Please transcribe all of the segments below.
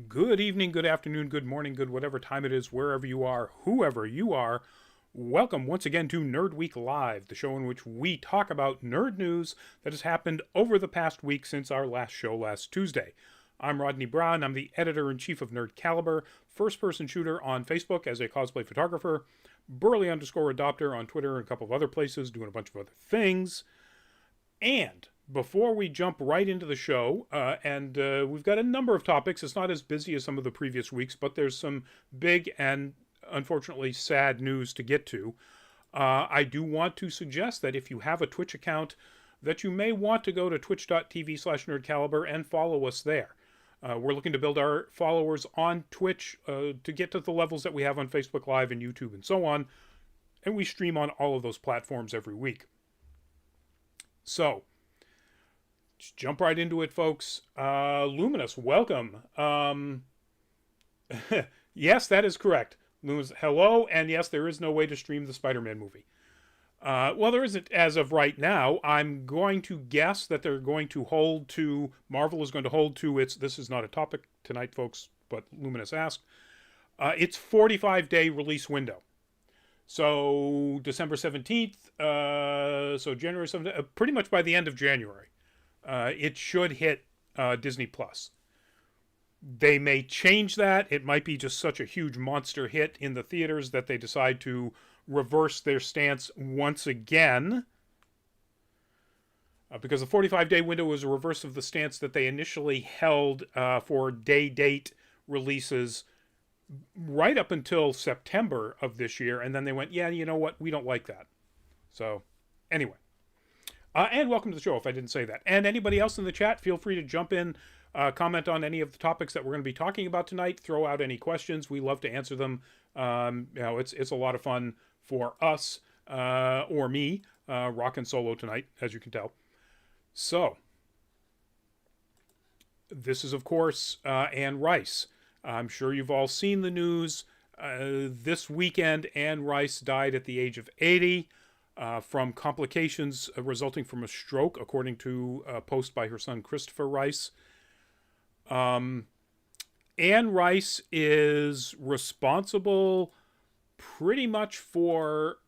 Good evening, good afternoon, good morning, good whatever time it is, wherever you are, whoever you are. Welcome once again to Nerd Week Live, the show in which we talk about nerd news that has happened over the past week since our last show last Tuesday. I'm Rodney Brown. I'm the editor-in-chief of Nerd Caliber, first-person shooter on Facebook as a cosplay photographer, Burley_adopter on Twitter and a couple of other places, doing a bunch of other things. And before we jump right into the show, we've got a number of topics. It's not as busy as some of the previous weeks, but there's some big and unfortunately sad news to get to. I do want to suggest that if you have a Twitch account, that you may want to go to twitch.tv/nerdcaliber and follow us there. We're looking to build our followers on Twitch to get to the levels that we have on Facebook Live and YouTube and so on. And we stream on all of those platforms every week. So, just jump right into it, folks. Luminous, welcome. Yes, that is correct. Luminous, hello, and yes, there is no way to stream the Spider-Man movie. Well, there isn't as of right now. I'm going to guess that they're going to hold to, Marvel is going to hold to its, this is not a topic tonight, folks, but Luminous asked, its 45-day release window. So December 17th, so January 17th, pretty much by the end of January, it should hit Disney Plus. They may change that. It might be just such a huge monster hit in the theaters that they decide to reverse their stance once again. Because the 45-day window was a reverse of the stance that they initially held for day-date releases right up until September of this year, and then they went, yeah, you know what, we don't like that. So, anyway. And welcome to the show, if I didn't say that. And anybody else in the chat, feel free to jump in, comment on any of the topics that we're going to be talking about tonight, throw out any questions. We love to answer them. It's a lot of fun for us, or me, rocking solo tonight, as you can tell. So, this is, of course, Anne Rice. I'm sure you've all seen the news. This weekend, Anne Rice died at the age of 80 from complications resulting from a stroke, according to a post by her son, Christopher Rice. Anne Rice is responsible pretty much for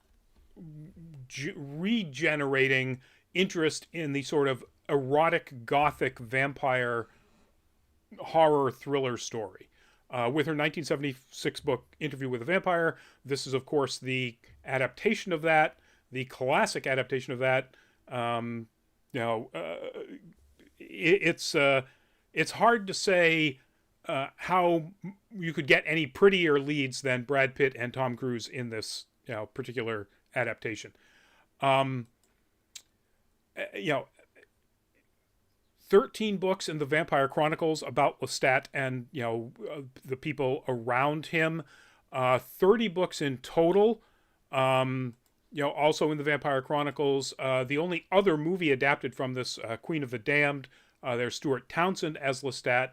regenerating interest in the sort of erotic gothic vampire horror thriller story. With her 1976 book, Interview with a Vampire, this is, of course, the adaptation of that, the classic adaptation of that. It's hard to say how you could get any prettier leads than Brad Pitt and Tom Cruise in this particular adaptation. 13 books in the Vampire Chronicles about Lestat and, the people around him. 30 books in total, also in the Vampire Chronicles. The only other movie adapted from this, Queen of the Damned. There's Stuart Townsend as Lestat,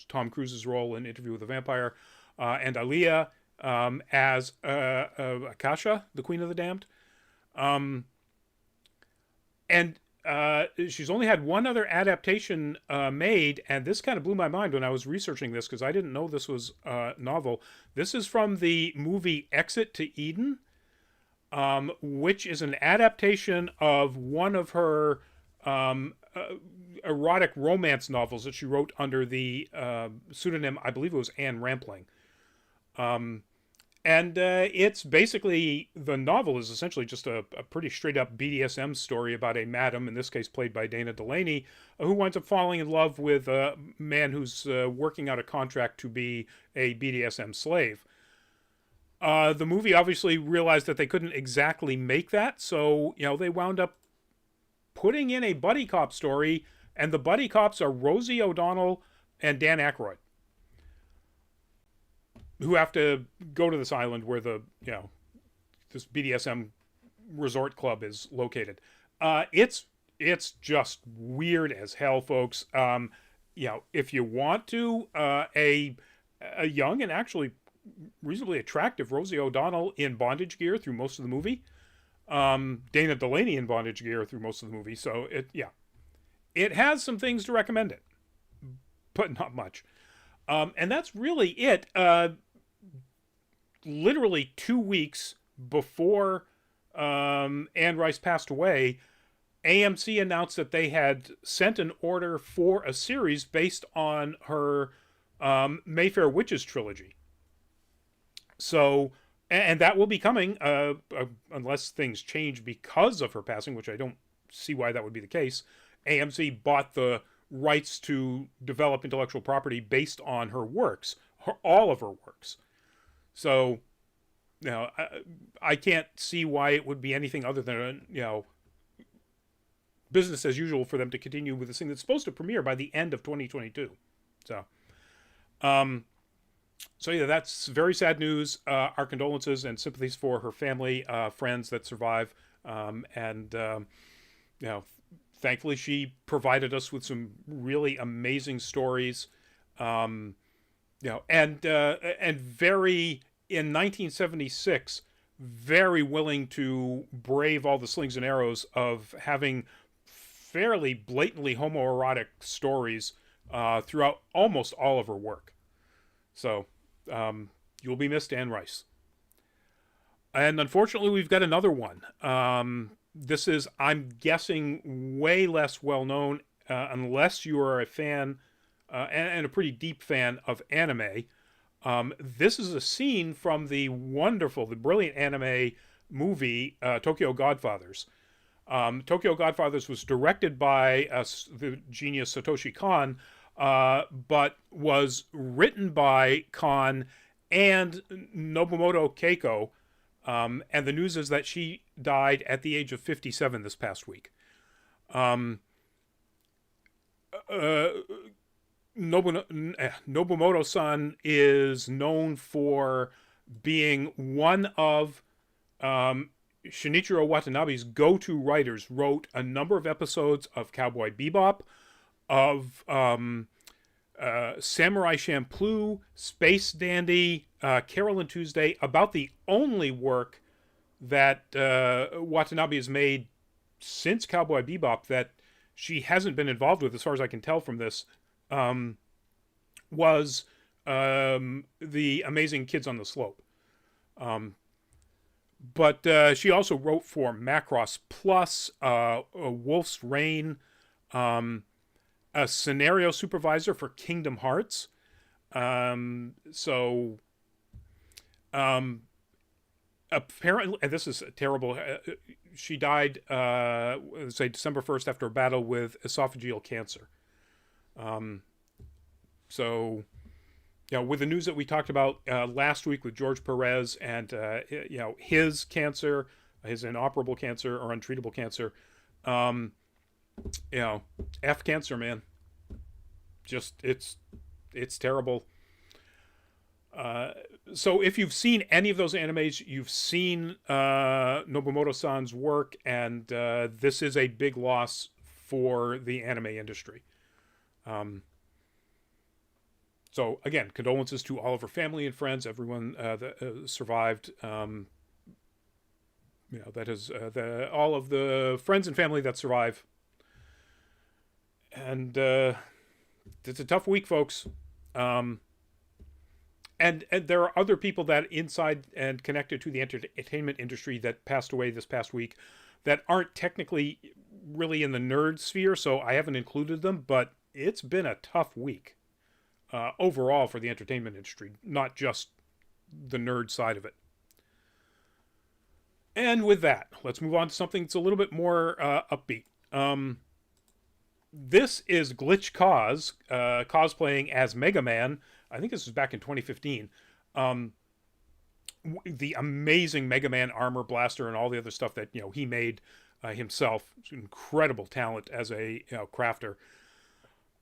Tom Cruise's role in Interview with a Vampire, and Aaliyah as Akasha, the Queen of the Damned. She's only had one other adaptation made, and this kind of blew my mind when I was researching this because I didn't know this was a novel. This is from the movie Exit to Eden, which is an adaptation of one of her erotic romance novels that she wrote under the pseudonym, I believe it was Anne Rampling. It's basically, the novel is essentially just a pretty straight up BDSM story about a madam, in this case played by Dana Delaney, who winds up falling in love with a man who's working out a contract to be a BDSM slave. The movie obviously realized that they couldn't exactly make that, so, they wound up putting in a buddy cop story, and the buddy cops are Rosie O'Donnell and Dan Aykroyd, who have to go to this island where the, this BDSM resort club is located. It's just weird as hell, folks. If you want to, a young and actually reasonably attractive Rosie O'Donnell in bondage gear through most of the movie. Dana Delaney in bondage gear through most of the movie. So it has some things to recommend it, but not much. And that's really it. Literally 2 weeks before Anne Rice passed away, AMC announced that they had sent an order for a series based on her Mayfair Witches trilogy. So, and that will be coming unless things change because of her passing, which I don't see why that would be the case. AMC bought the rights to develop intellectual property based on her works, all of her works. So, I can't see why it would be anything other than, business as usual for them to continue with this thing that's supposed to premiere by the end of 2022. So, yeah, that's very sad news. Our condolences and sympathies for her family, friends that survive, and thankfully she provided us with some really amazing stories, and very in 1976, very willing to brave all the slings and arrows of having fairly blatantly homoerotic stories throughout almost all of her work. So, you'll be missed, Anne Rice. And unfortunately, we've got another one. This is, I'm guessing, way less well known, unless you are a fan and a pretty deep fan of anime. This is a scene from the brilliant anime movie Tokyo Godfathers. Tokyo Godfathers was directed by the genius Satoshi Kon, but was written by Kon and Nobumoto Keiko. And the news is that she died at the age of 57 this past week. Nobumoto-san is known for being one of Shinichiro Watanabe's go-to writers. Wrote a number of episodes of Cowboy Bebop, of Samurai Champloo, Space Dandy, Carol and Tuesday. About the only work that Watanabe has made since Cowboy Bebop that she hasn't been involved with, as far as I can tell from this, was The Amazing Kids on the Slope. But she also wrote for Macross Plus, Wolf's Rain, a scenario supervisor for Kingdom Hearts. Apparently, and this is terrible, she died, say, December 1st after a battle with esophageal cancer. With the news that we talked about last week with George Perez and, his cancer, his inoperable cancer or untreatable cancer, F cancer, man. Just, it's terrible. So if you've seen any of those animes, you've seen Nobumoto-san's work, and this is a big loss for the anime industry. So again, condolences to all of her family and friends, everyone that survived. That is all of the friends and family that survive. And it's a tough week, folks. And there are other people that inside and connected to the entertainment industry that passed away this past week that aren't technically really in the nerd sphere, so I haven't included them, but it's been a tough week overall for the entertainment industry, not just the nerd side of it. And with that, let's move on to something that's a little bit more upbeat. This is Glitch Cause, cosplaying as Mega Man. I think this was back in 2015. The amazing Mega Man armor blaster and all the other stuff that he made himself. Incredible talent as a crafter.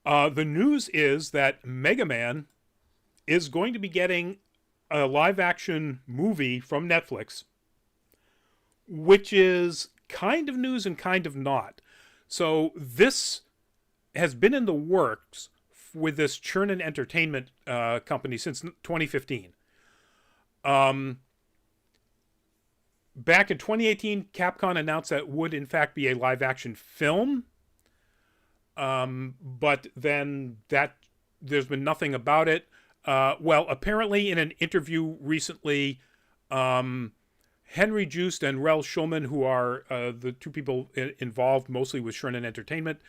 The news is that Mega Man is going to be getting a live-action movie from Netflix, which is kind of news and kind of not. So this has been in the works with this Chernin Entertainment company since 2015. Back in 2018, Capcom announced that it would in fact be a live-action film. But then that there's been nothing about it. Well, apparently in an interview recently, Henry Joost and Rel Schulman, who are the two people involved mostly with Shrinen Entertainment,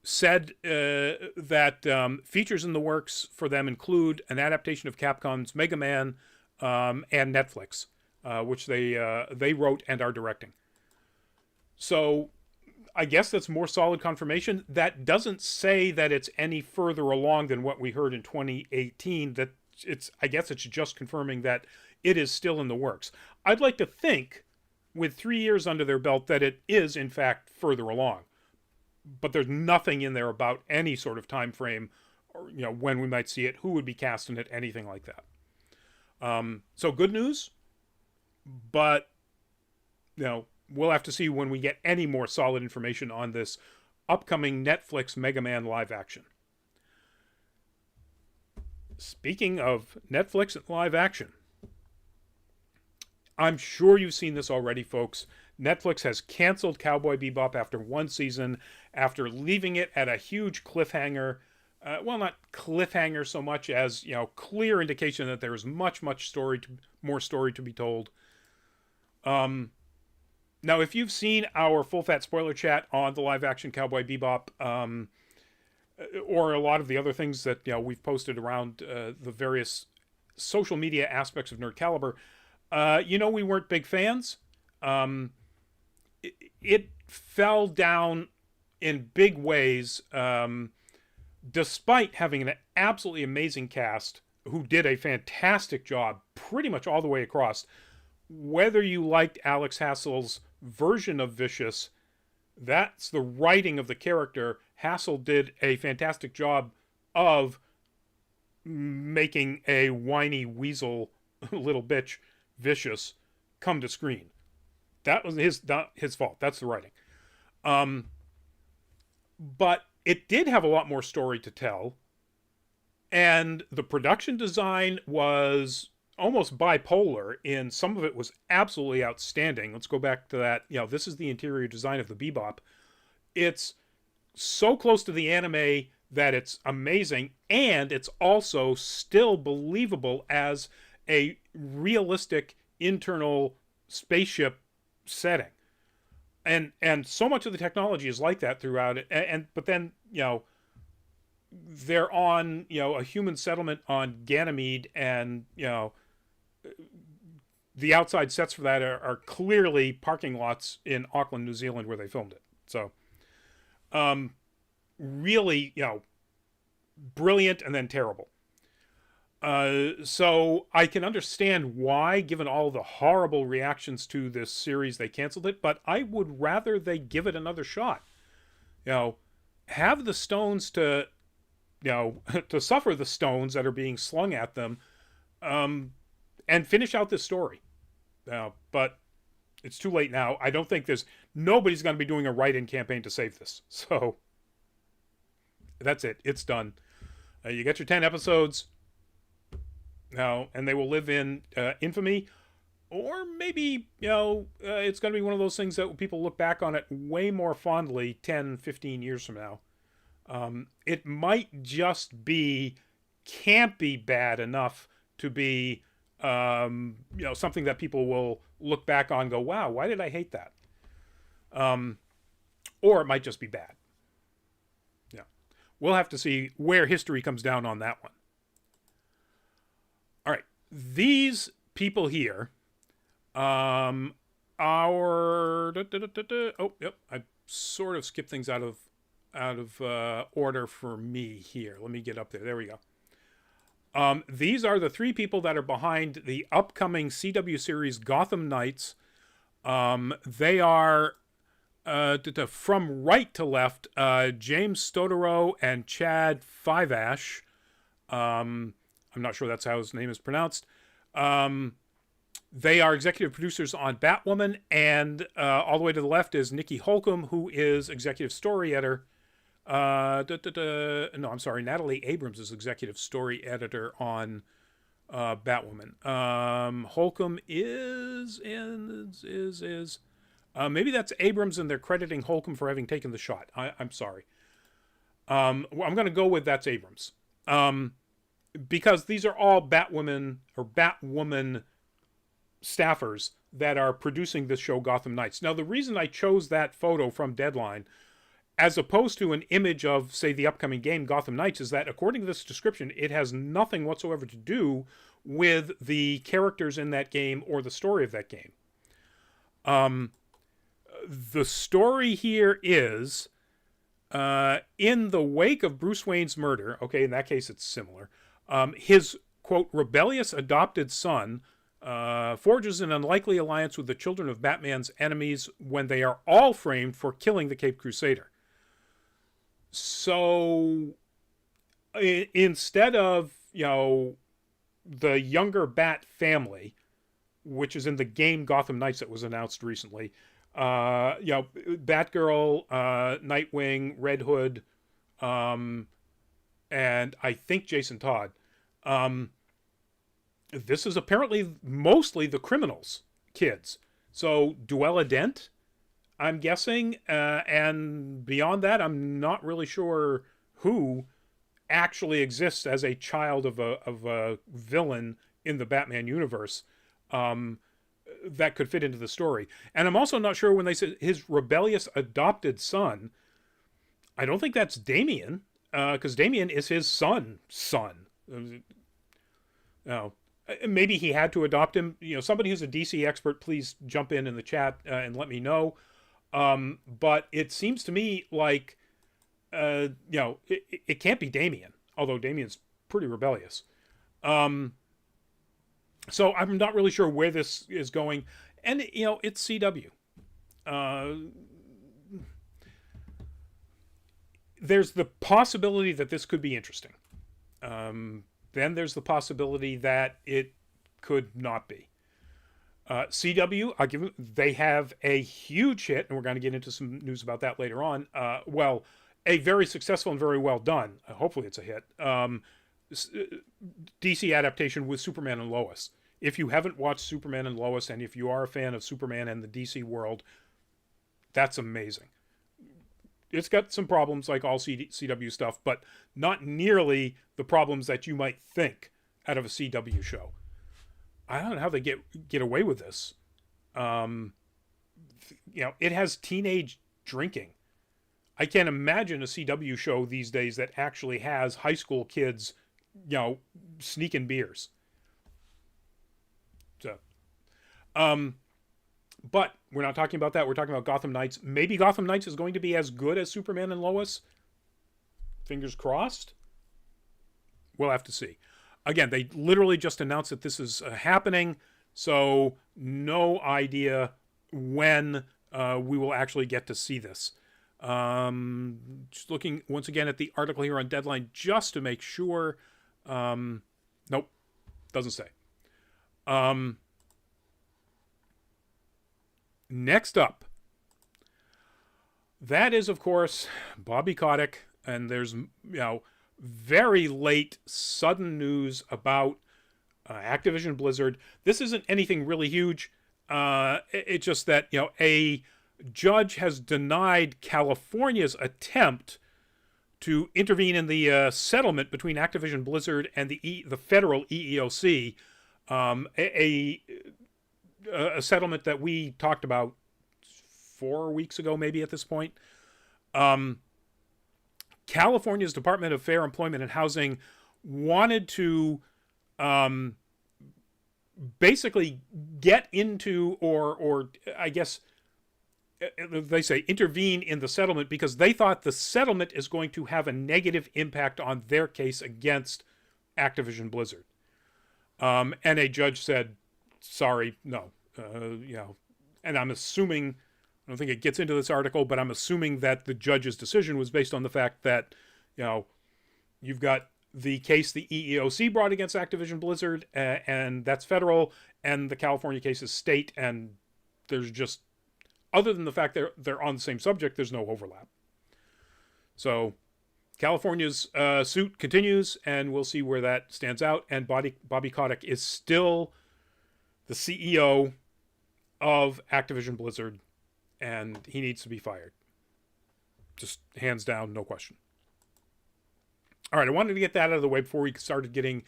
said that features in the works for them include an adaptation of Capcom's Mega Man and Netflix, which they wrote and are directing. So I guess that's more solid confirmation. That doesn't say that it's any further along than what we heard in 2018. That I guess it's just confirming that it is still in the works. I'd like to think, with 3 years under their belt, that it is in fact further along. But there's nothing in there about any sort of time frame, or when we might see it, who would be cast in it, anything like that. So good news, but we'll have to see when we get any more solid information on this upcoming Netflix Mega Man live action. Speaking of Netflix and live action, I'm sure you've seen this already, folks. Netflix has canceled Cowboy Bebop after one season, after leaving it at a huge cliffhanger. Well, not cliffhanger so much as, clear indication that there is much more story to be told. Now, if you've seen our full fat spoiler chat on the live action Cowboy Bebop, or a lot of the other things that we've posted around the various social media aspects of Nerd Caliber, we weren't big fans. It fell down in big ways, despite having an absolutely amazing cast who did a fantastic job pretty much all the way across. Whether you liked Alex Hassel's version of Vicious, that's the writing of the character. Hassel did a fantastic job of making a whiny weasel little bitch Vicious come to screen. That was not his fault. That's the writing. But it did have a lot more story to tell. And the production design was almost bipolar. In some of it was absolutely outstanding. Let's go back to that. This is the interior design of the Bebop. It's so close to the anime that it's amazing. And it's also still believable as a realistic internal spaceship setting. And so much of the technology is like that throughout it. But then, they're on, a human settlement on Ganymede, and, the outside sets for that are clearly parking lots in Auckland, New Zealand, where they filmed it. So, really, brilliant and then terrible. So I can understand why, given all the horrible reactions to this series, they canceled it, but I would rather they give it another shot. Have the stones to suffer the stones that are being slung at them, and finish out this story. But it's too late now. I don't think nobody's going to be doing a write-in campaign to save this. So that's it. It's done. You get your 10 episodes. Now, and they will live in infamy, or maybe, it's going to be one of those things that people look back on it way more fondly 10, 15 years from now. It might just be campy bad enough to be, something that people will look back on and go, wow, why did I hate that? Or it might just be bad. Yeah. We'll have to see where history comes down on that one. All right, these people here, I sort of skipped things out of order for me here. Let me get up there. There we go. These are the three people that are behind the upcoming CW series Gotham Knights. They are, from right to left, James Stodaro and Chad Fiveash. I'm not sure that's how his name is pronounced. They are executive producers on Batwoman, and all the way to the left is Nikki Holcomb, who is executive story editor. Natalie Abrams is executive story editor on Batwoman. Holcomb is maybe that's Abrams, and they're crediting Holcomb for having taken the shot. I'm sorry. I'm going to go with that's Abrams. Because these are all Batwoman or Batwoman staffers that are producing this show Gotham Knights. Now, the reason I chose that photo from Deadline as opposed to an image of, say, the upcoming game Gotham Knights is that, according to this description, it has nothing whatsoever to do with the characters in that game or the story of that game. The story here is, in the wake of Bruce Wayne's murder, okay, in that case it's similar, his, quote, rebellious adopted son forges an unlikely alliance with the children of Batman's enemies when they are all framed for killing the Caped Crusader. So, instead of, the younger Bat family, which is in the game Gotham Knights that was announced recently, Batgirl, Nightwing, Red Hood, and I think Jason Todd. This is apparently mostly the criminals' kids. So Duella Dent, I'm guessing, and beyond that, I'm not really sure who actually exists as a child of a villain in the Batman universe that could fit into the story. And I'm also not sure when they said his rebellious adopted son, I don't think that's Damian, because Damian is his son. No. Maybe he had to adopt him. Somebody who's a DC expert, please jump in the chat and let me know. But it seems to me like, it can't be Damian, although Damian's pretty rebellious. So I'm not really sure where this is going. And, it's CW. There's the possibility that this could be interesting. Then there's the possibility that it could not be. CW, they have a huge hit, and we're going to get into some news about that later on. A very successful and very well done, hopefully it's a hit, DC adaptation with Superman and Lois. If you haven't watched Superman and Lois, and if you are a fan of Superman and the DC world, that's amazing. It's got some problems like all CW stuff, but not nearly the problems that you might think out of a CW show. I don't know how they get away with this. It has teenage drinking. I can't imagine a CW show these days that actually has high school kids, sneaking beers. So, but we're not talking about that. We're talking about Gotham Knights. Maybe Gotham Knights is going to be as good as Superman and Lois. Fingers crossed. We'll have to see. Again, they literally just announced that this is happening, so no idea when we will actually get to see this. Just looking once again at the article here on Deadline just to make sure. Nope, doesn't say. Next up, that is, of course, Bobby Kotick, and there's, very late, sudden news about Activision Blizzard. This isn't anything really huge. It's just that, a judge has denied California's attempt to intervene in the settlement between Activision Blizzard and the federal EEOC, a settlement that we talked about 4 weeks ago, maybe at this point. California's Department of Fair Employment and Housing wanted to basically get into, or I guess they say intervene in the settlement because they thought the settlement is going to have a negative impact on their case against Activision Blizzard. And a judge said, sorry, no. And I'm assuming, I don't think it gets into this article, but I'm assuming that the judge's decision was based on the fact that, you've got the case the EEOC brought against Activision Blizzard, and that's federal, and the California case is state, and there's just, other than the fact they're on the same subject, there's no overlap. So California's suit continues, and we'll see where that stands out, and Bobby Kotick is still the CEO of Activision Blizzard, and he needs to be fired. Just hands down, no question. All right, I wanted to get that out of the way before we started getting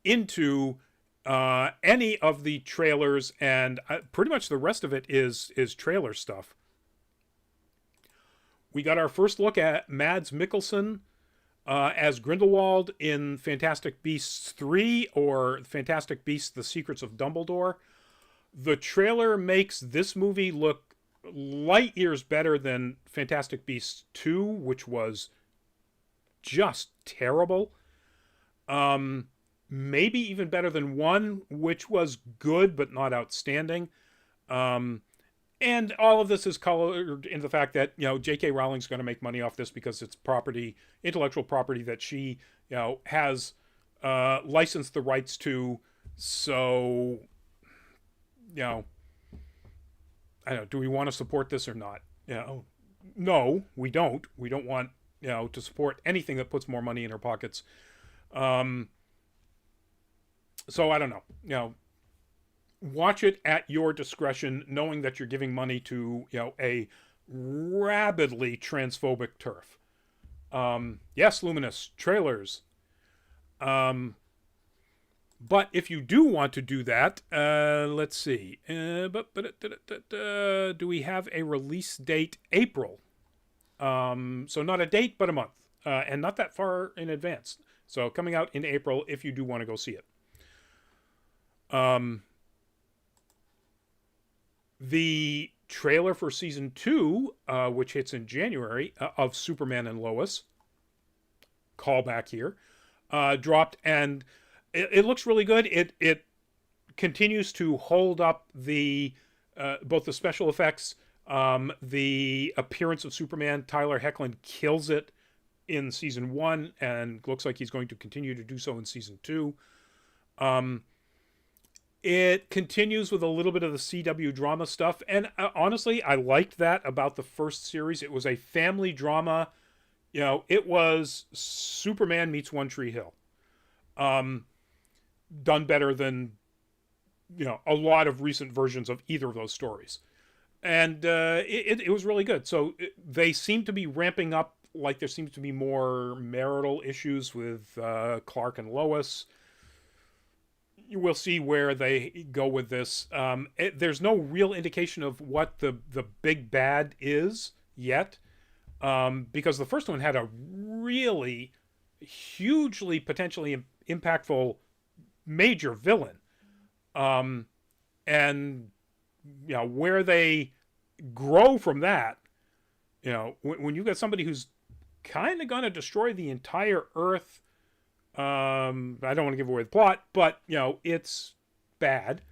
into any of the trailers, and pretty much the rest of it is trailer stuff. We got our first look at Mads Mikkelsen as Grindelwald in Fantastic Beasts 3, or Fantastic Beasts: The Secrets of Dumbledore. The trailer makes this movie look light years better than Fantastic Beasts 2, which was just terrible. Maybe even better than 1, which was good but not outstanding. And all of this is colored in the fact that, J.K. Rowling's going to make money off this because it's intellectual property that she, has licensed the rights to. So, I don't know, do we want to support this or not? No, we don't. We don't want, to support anything that puts more money in our pockets. So I don't know. Watch it at your discretion, knowing that you're giving money to, a rabidly transphobic turf. Yes, Luminous, trailers. But if you do want to do that, let's see. Do we have a release date? April. So not a date, but a month. And not that far in advance. So coming out in April if you do want to go see it. The trailer for season 2, which hits in January, of Superman and Lois, callback here, dropped, and it looks really good. It continues to hold up the both the special effects, the appearance of Superman. Tyler Hoechlin kills it in season 1, and looks like he's going to continue to do so in season 2. It continues with a little bit of the CW drama stuff. And honestly, I liked that about the first series. It was a family drama. It was Superman meets One Tree Hill. Done better than, a lot of recent versions of either of those stories. And it was really good. So they seem to be ramping up, like there seems to be more marital issues with Clark and Lois. We'll see where they go with this. There's no real indication of what the big bad is yet, because the first one had a really hugely potentially impactful major villain, and where they grow from that. When you got somebody who's kind of going to destroy the entire Earth. I don't want to give away the plot, but, it's bad.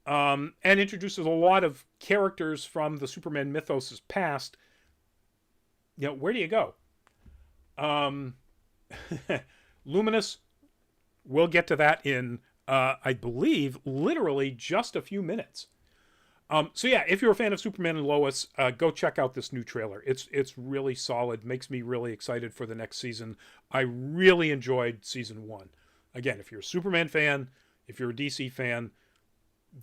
And introduces a lot of characters from the Superman mythos' past. Where do you go? Luminous, we'll get to that in, I believe, literally just a few minutes. So yeah, if you're a fan of Superman and Lois, go check out this new trailer. It's really solid. Makes me really excited for the next season. I really enjoyed season 1. Again, if you're a Superman fan, if you're a DC fan,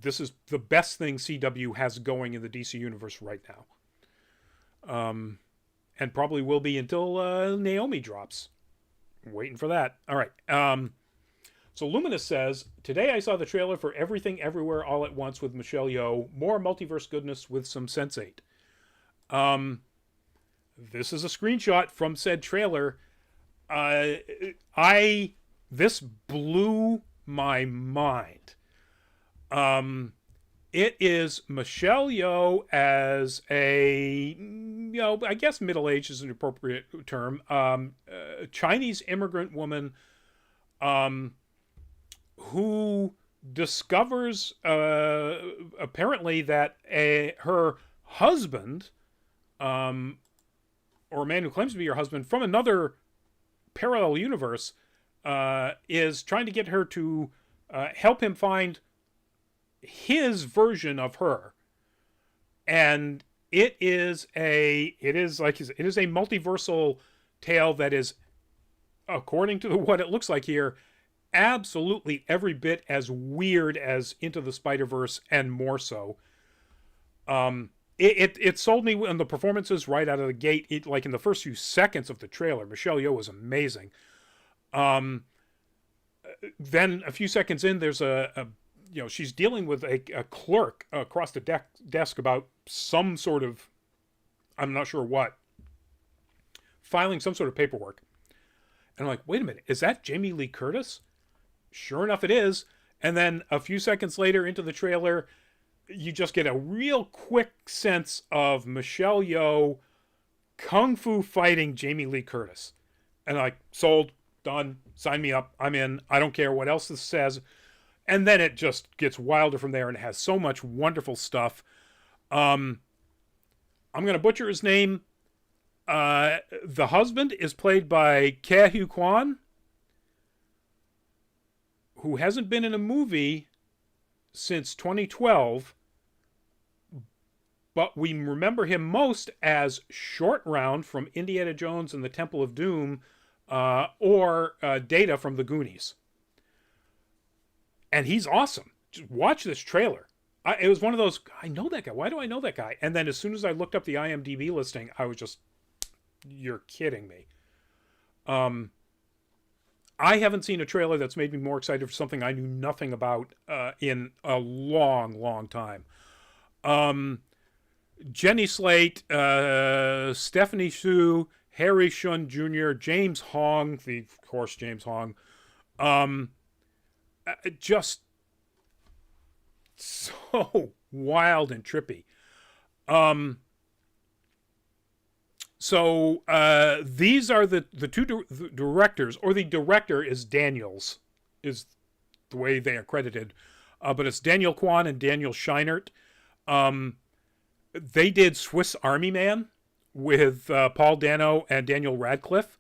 this is the best thing CW has going in the DC universe right now. And probably will be until Naomi drops. I'm waiting for that. All right. So Luminous says, today I saw the trailer for Everything Everywhere All at Once with Michelle Yeoh. More multiverse goodness with some Sense8. This is a screenshot from said trailer. This blew my mind. It is Michelle Yeoh as a, I guess middle-aged is an appropriate term, Chinese immigrant woman, who discovers apparently that her husband, or a man who claims to be her husband from another parallel universe, is trying to get her to help him find his version of her. And it is a multiversal tale that is, according to what it looks like here, absolutely every bit as weird as Into the Spider-Verse, and more so. It sold me on the performances right out of the gate. Like in the first few seconds of the trailer, Michelle Yeoh was amazing. Then a few seconds in, there's she's dealing with a clerk across the desk about some sort of, I'm not sure what, filing some sort of paperwork. And I'm like, wait a minute, is that Jamie Lee Curtis? Sure enough, it is. And then a few seconds later into the trailer, you just get a real quick sense of Michelle Yeoh kung fu fighting Jamie Lee Curtis. And like, sold, done, sign me up, I'm in, I don't care what else this says. And then it just gets wilder from there, and it has so much wonderful stuff. I'm going to butcher his name. The husband is played by Keiko Kwan, who hasn't been in a movie since 2012, but we remember him most as Short Round from Indiana Jones and the Temple of Doom, or Data from the Goonies. And he's awesome. Just watch this trailer. It was one of those, I know that guy. Why do I know that guy? And then as soon as I looked up the IMDb listing, I was just, you're kidding me. I haven't seen a trailer that's made me more excited for something I knew nothing about in a long, long time. Jenny Slate, Stephanie Hsu, Harry Shun Jr., James Hong, of course, James Hong. Just so wild and trippy. So these are the two directors, or the director is Daniels, is the way they are credited. But it's Daniel Kwan and Daniel Scheinert. They did Swiss Army Man with Paul Dano and Daniel Radcliffe.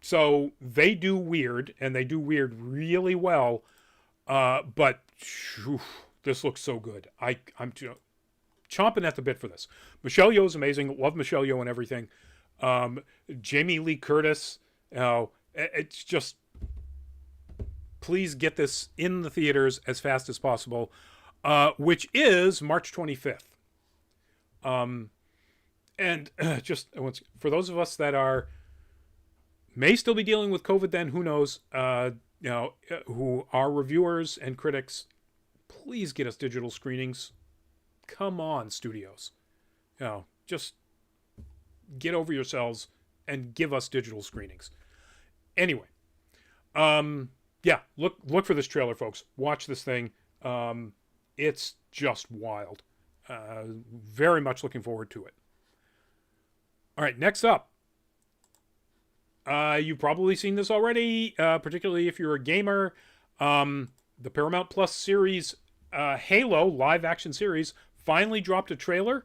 So they do weird, and they do weird really well. But this looks so good. I'm chomping at the bit for this. Michelle Yeoh is amazing. Love Michelle Yeoh and everything. Jamie Lee Curtis. It's just, please get this in the theaters as fast as possible, which is March 25th. And just for those of us that may still be dealing with COVID then, who knows, who are reviewers and critics, please get us digital screenings. Come on, studios. Just get over yourselves and give us digital screenings. Anyway, look for this trailer, folks. Watch this thing. It's just wild. Very much looking forward to it. All right, next up. You've probably seen this already, particularly if you're a gamer. The Paramount Plus series, Halo live action series, finally dropped a trailer.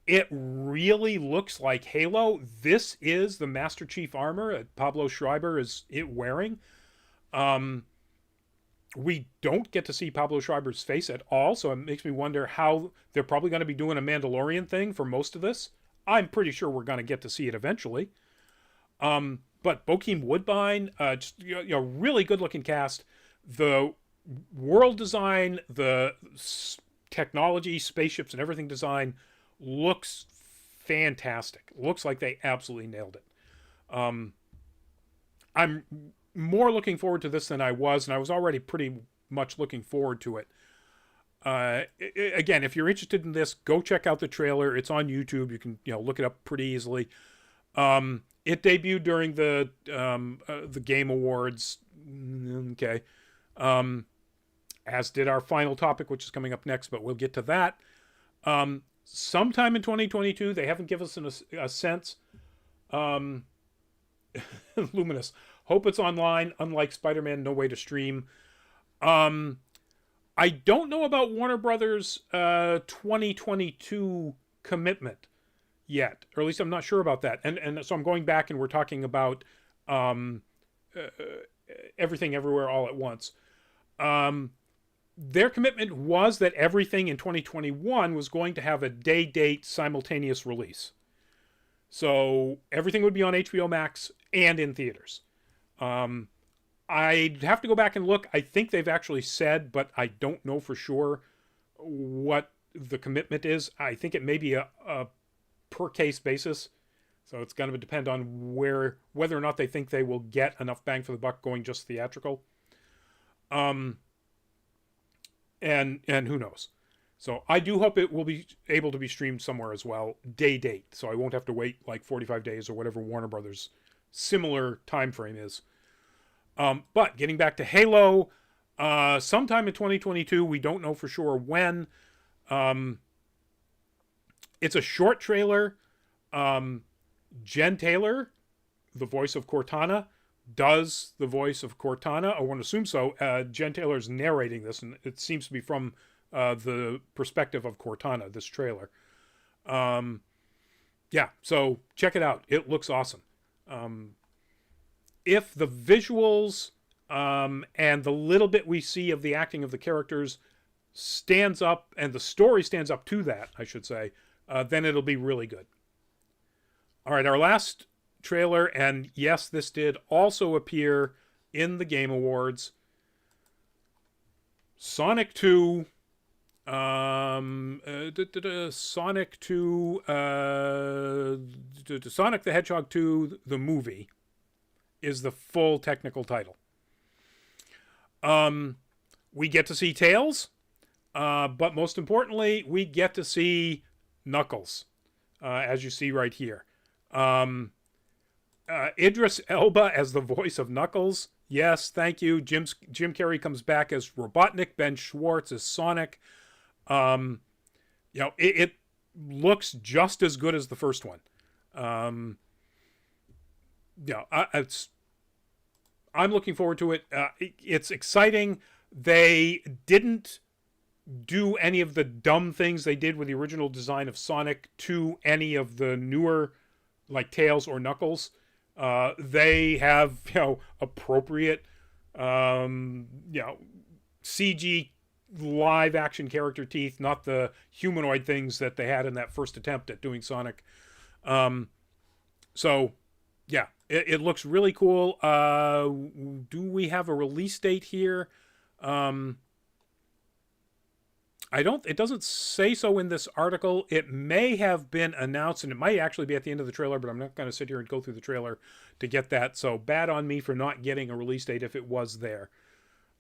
It really looks like Halo. This is the Master Chief armor that Pablo Schreiber is wearing. We don't get to see Pablo Schreiber's face at all, so it makes me wonder how they're probably going to be doing a Mandalorian thing for most of this. I'm pretty sure we're going to get to see it eventually. But Bokeem Woodbine, just really good looking cast. The world design, the technology, spaceships, and everything design looks fantastic. Looks like they absolutely nailed it. I'm more looking forward to this than I was, and I was already pretty much looking forward to it. Again, if you're interested in this, go check out the trailer. It's on YouTube. You can look it up pretty easily. It debuted during the Game Awards. Okay. As did our final topic, which is coming up next, but we'll get to that. Sometime in 2022, they haven't given us a sense. Luminous. Hope it's online, unlike Spider-Man No Way to Stream. I don't know about Warner Brothers' 2022 commitment yet, or at least I'm not sure about that. And so I'm going back and we're talking about Everything Everywhere All at Once. Their commitment was that everything in 2021 was going to have a day-date simultaneous release. So everything would be on HBO Max and in theaters. I'd have to go back and look. I think they've actually said, but I don't know for sure what the commitment is. I think it may be a per case basis. So it's going to depend on whether or not they think they will get enough bang for the buck going just theatrical. And who knows. So I do hope it will be able to be streamed somewhere as well, date. So I won't have to wait like 45 days or whatever Warner Brothers' similar time frame is. But getting back to Halo, sometime in 2022, we don't know for sure when. It's a short trailer. Jen Taylor, the voice of Cortana, does the voice of Cortana. I want to assume so. Jen Taylor's narrating this, and it seems to be from the perspective of Cortana, this trailer. Yeah, so check it out. It looks awesome. If the visuals and the little bit we see of the acting of the characters stands up, and the story stands up to that, I should say, then it'll be really good. All right, our last trailer, and yes, this did also appear in the Game Awards. Sonic 2, Sonic 2, Sonic the Hedgehog 2, the movie, is the full technical title. We get to see Tails, but most importantly, we get to see Knuckles, as you see right here. Idris Elba as the voice of Knuckles. Yes, thank you. Jim Carrey comes back as Robotnik. Ben Schwartz as Sonic. It looks just as good as the first one. I'm looking forward to it. It's exciting. They didn't do any of the dumb things they did with the original design of Sonic to any of the newer, like Tails or Knuckles. They have, appropriate, CG live action character teeth, not the humanoid things that they had in that first attempt at doing Sonic. So yeah, it looks really cool. Do we have a release date here? It doesn't say so in this article. It may have been announced, and it might actually be at the end of the trailer, but I'm not going to sit here and go through the trailer to get that. So bad on me for not getting a release date if it was there.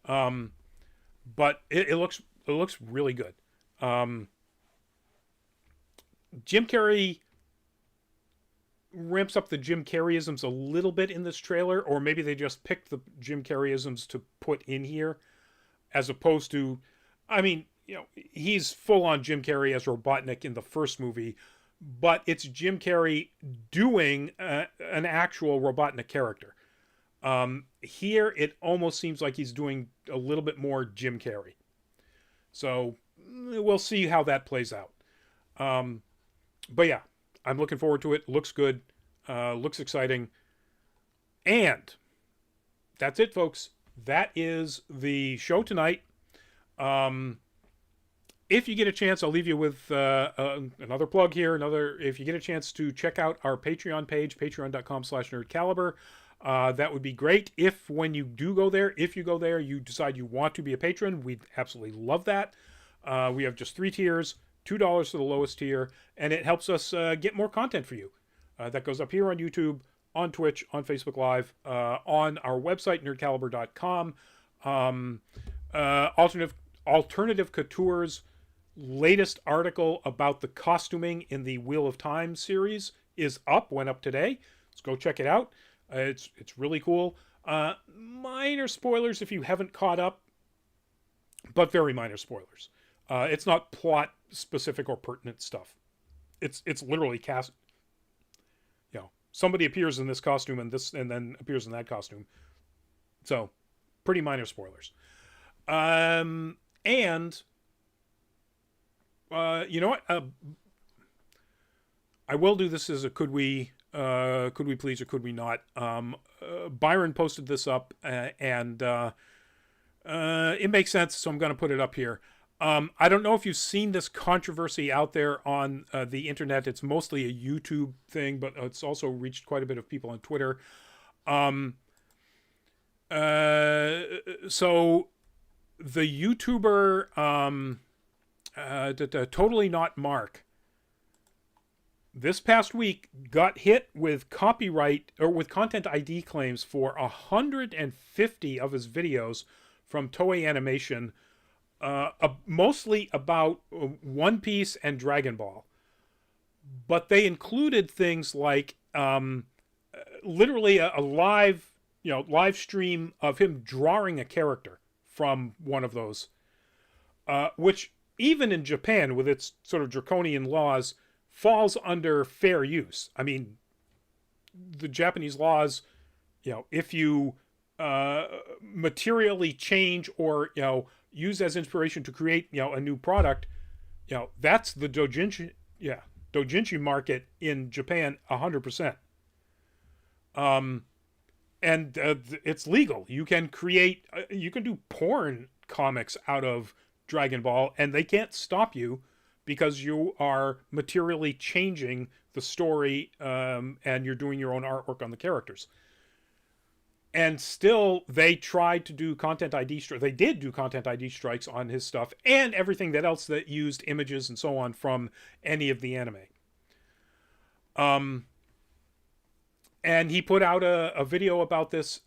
But it looks really good. Jim Carrey ramps up the Jim Carreyisms a little bit in this trailer, or maybe they just picked the Jim Carreyisms to put in here, as opposed to, he's full on Jim Carrey as Robotnik in the first movie, but it's Jim Carrey doing an actual Robotnik character. Here, it almost seems like he's doing a little bit more Jim Carrey. So we'll see how that plays out. But yeah, I'm looking forward to it. Looks good. Looks exciting. And that's it, folks. That is the show tonight. If you get a chance, I'll leave you with another plug here. If you get a chance to check out our Patreon page, patreon.com/nerdcaliber, that would be great. If when you do go there, you decide you want to be a patron, we'd absolutely love that. We have just 3 tiers, $2 for the lowest tier, and it helps us get more content for you. That goes up here on YouTube, on Twitch, on Facebook Live, on our website, nerdcaliber.com. Alternative Couture's latest article about the costuming in the Wheel of Time series is went up today. Let's go check it out. It's really cool. Minor spoilers if you haven't caught up, but very minor spoilers. It's not plot specific or pertinent stuff. It's literally somebody appears in this costume and then appears in that costume. So pretty minor spoilers. And you know what? I will do this as a could we please or could we not? Byron posted this up, and it makes sense, so I'm going to put it up here. I don't know if you've seen this controversy out there on the internet. It's mostly a YouTube thing, but it's also reached quite a bit of people on Twitter. So the YouTuber Totally Not Mark this past week got hit with copyright or with content ID claims for 150 of his videos from Toei Animation, mostly about One Piece and Dragon Ball. But they included things like literally a live stream of him drawing a character from one of those, which even in Japan, with its sort of draconian laws, falls under fair use. I mean, the Japanese laws, if you materially change or use as inspiration to create a new product, that's the doujinshi market in Japan 100%. And it's legal. You can create, you can do porn comics out of Dragon Ball, and they can't stop you because you are materially changing the story, and you're doing your own artwork on the characters. And still, they tried to do content ID strikes. They did do content ID strikes on his stuff and everything that else that used images and so on from any of the anime. And he put out a video about this.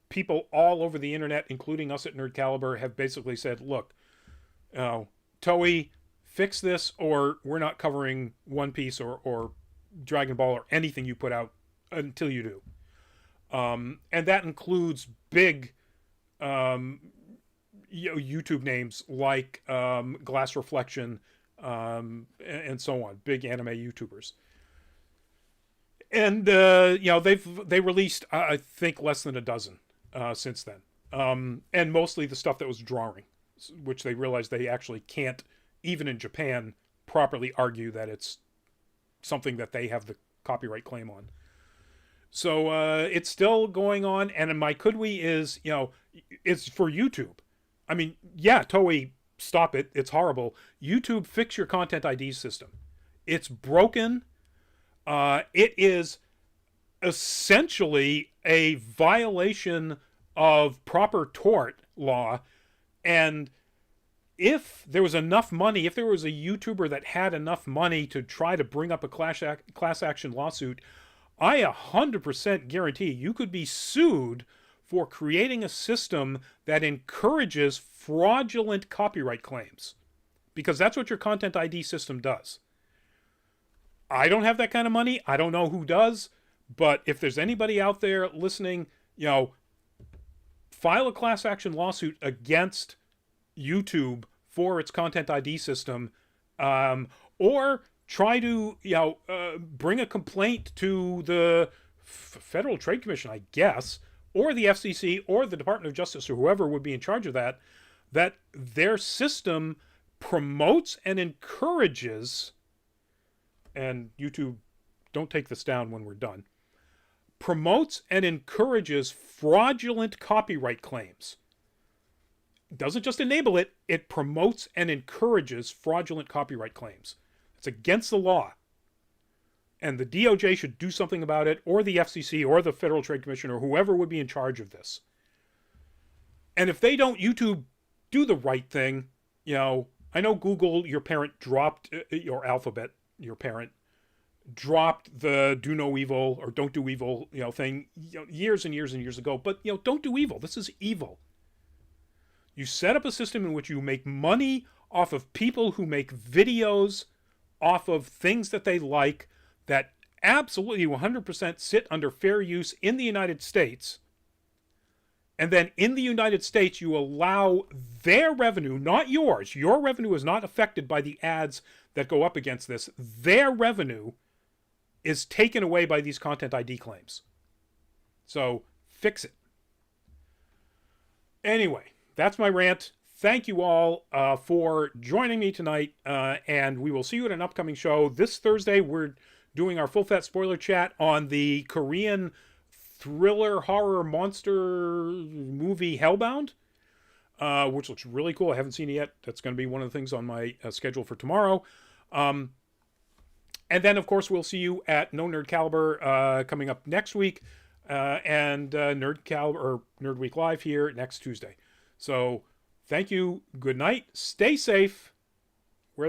People all over the internet, including us at Nerd Caliber, have basically said, look, Toei, fix this or we're not covering One Piece or Dragon Ball or anything you put out until you do. And that includes big YouTube names like Glass Reflection and so on, big anime YouTubers. And they released I think less than a dozen since then, and mostly the stuff that was drawing, which they realized they actually can't, even in Japan, properly argue that it's something that they have the copyright claim on. So it's still going on, and my could-we is, it's for YouTube. I mean, yeah, Toei, stop it. It's horrible. YouTube, fix your content ID system. It's broken. It is essentially a violation of proper tort law, and if there was enough money, if there was a YouTuber that had enough money to try to bring up a class action lawsuit, I 100% guarantee you could be sued for creating a system that encourages fraudulent copyright claims, because that's what your content ID system does. I don't have that kind of money. I don't know who does, but if there's anybody out there listening, file a class action lawsuit against YouTube for its content ID system, or try to, bring a complaint to the Federal Trade Commission, I guess, or the FCC or the Department of Justice or whoever would be in charge of that their system promotes and encourages, and YouTube, don't take this down when we're done, promotes and encourages fraudulent copyright claims. It doesn't just enable it, it promotes and encourages fraudulent copyright claims. It's against the law. And the DOJ should do something about it, or the FCC, or the Federal Trade Commission, or whoever would be in charge of this. And if they don't, YouTube, do the right thing. I know Google, your parent, dropped, your Alphabet, your parent, dropped the do no evil, or don't do evil, thing, years and years and years ago. But, don't do evil. This is evil. You set up a system in which you make money off of people who make videos off of things that they like, that absolutely 100% sit under fair use in the United States. And then in the United States, you allow their revenue, not yours. Your revenue is not affected by the ads that go up against this. Their revenue is taken away by these content ID claims. So fix it. Anyway, that's my rant. Thank you all for joining me tonight, and we will see you at an upcoming show. This Thursday, we're doing our full fat spoiler chat on the Korean thriller horror monster movie Hellbound, which looks really cool. I haven't seen it yet. That's going to be one of the things on my schedule for tomorrow. And then, of course, we'll see you at No Nerd Caliber coming up next week, and Nerd Caliber or Nerd Week Live here next Tuesday. So thank you. Good night. Stay safe.